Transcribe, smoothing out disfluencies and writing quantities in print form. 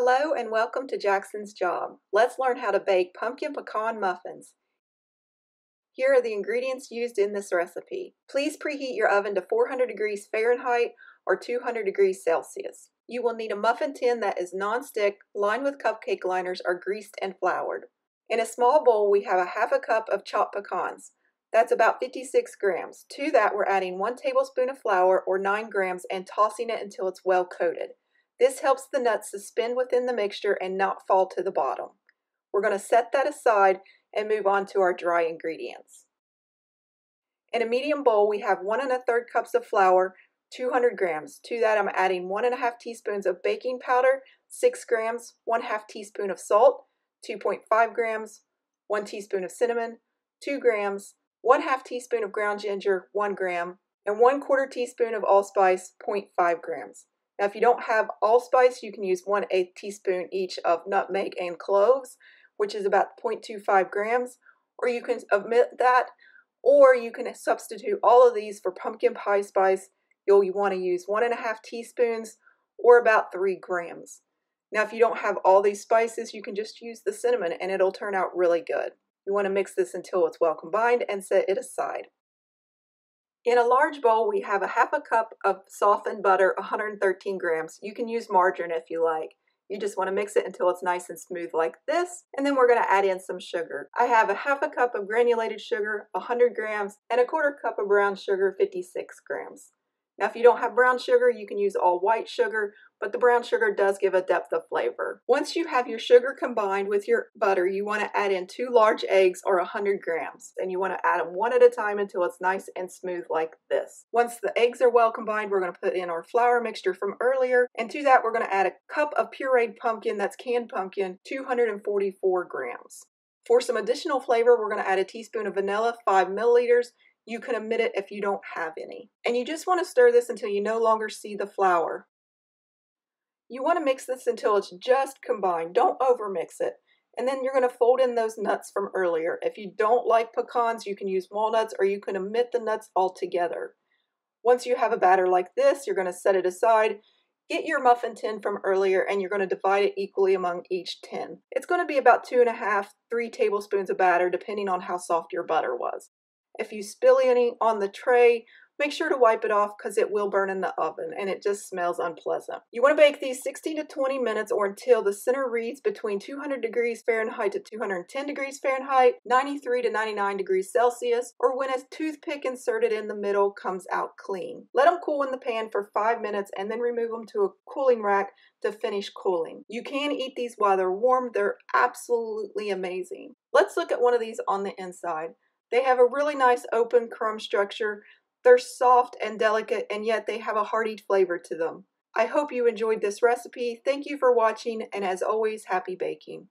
Hello and welcome to Jackson's Job. Let's learn how to bake pumpkin pecan muffins. Here are the ingredients used in this recipe. Please preheat your oven to 400 degrees Fahrenheit or 200 degrees Celsius. You will need a muffin tin that is non-stick, lined with cupcake liners, or greased and floured. In a small bowl, we have a half a cup of chopped pecans. That's about 56 grams. To that, we're adding 1 tablespoon of flour or 9 grams and tossing it until it's well coated. This helps the nuts suspend within the mixture and not fall to the bottom. We're going to set that aside and move on to our dry ingredients. In a medium bowl, we have 1 1/3 cups of flour, 200 grams. To that, I'm adding 1 1/2 teaspoons of baking powder, 6 grams, 1/2 teaspoon of salt, 2.5 grams, 1 teaspoon of cinnamon, 2 grams, 1/2 teaspoon of ground ginger, 1 gram, and 1/4 teaspoon of allspice, 0.5 grams. Now, if you don't have allspice, you can use 1/8 teaspoon each of nutmeg and cloves, which is about 0.25 grams, or you can omit that, or you can substitute all of these for pumpkin pie spice. You'll want to use 1 1/2 teaspoons or about 3 grams. Now, if you don't have all these spices, you can just use the cinnamon and it'll turn out really good. You want to mix this until it's well combined and set it aside. In a large bowl, we have a half a cup of softened butter, 113 grams. You can use margarine if you like. You just want to mix it until it's nice and smooth like this, and then we're going to add in some sugar. I have a half a cup of granulated sugar, 100 grams, and a 1/4 cup of brown sugar, 56 grams. Now, if you don't have brown sugar, you can use all white sugar, but the brown sugar does give a depth of flavor. Once you have your sugar combined with your butter, you want to add in 2 large eggs or 100 grams, and you want to add them one at a time until it's nice and smooth like this. Once the eggs are well combined, we're going to put in our flour mixture from earlier, and to that we're going to add a cup of pureed pumpkin, that's canned pumpkin, 244 grams. For some additional flavor, we're going to add a teaspoon of vanilla, 5 milliliters. You can omit it if you don't have any. And you just want to stir this until you no longer see the flour. You want to mix this until it's just combined. Don't overmix it. And then you're going to fold in those nuts from earlier. If you don't like pecans, you can use walnuts, or you can omit the nuts altogether. Once you have a batter like this, you're going to set it aside. Get your muffin tin from earlier and you're going to divide it equally among each tin. It's going to be about 2 1/2, 3 tablespoons of batter, depending on how soft your butter was. If you spill any on the tray, make sure to wipe it off because it will burn in the oven and it just smells unpleasant. You want to bake these 16 to 20 minutes or until the center reads between 200 degrees Fahrenheit to 210 degrees Fahrenheit, 93 to 99 degrees Celsius, or when a toothpick inserted in the middle comes out clean. Let them cool in the pan for 5 minutes and then remove them to a cooling rack to finish cooling. You can eat these while they're warm. They're absolutely amazing. Let's look at one of these on the inside. They have a really nice open crumb structure. They're soft and delicate, and yet they have a hearty flavor to them. I hope you enjoyed this recipe. Thank you for watching, and as always, happy baking.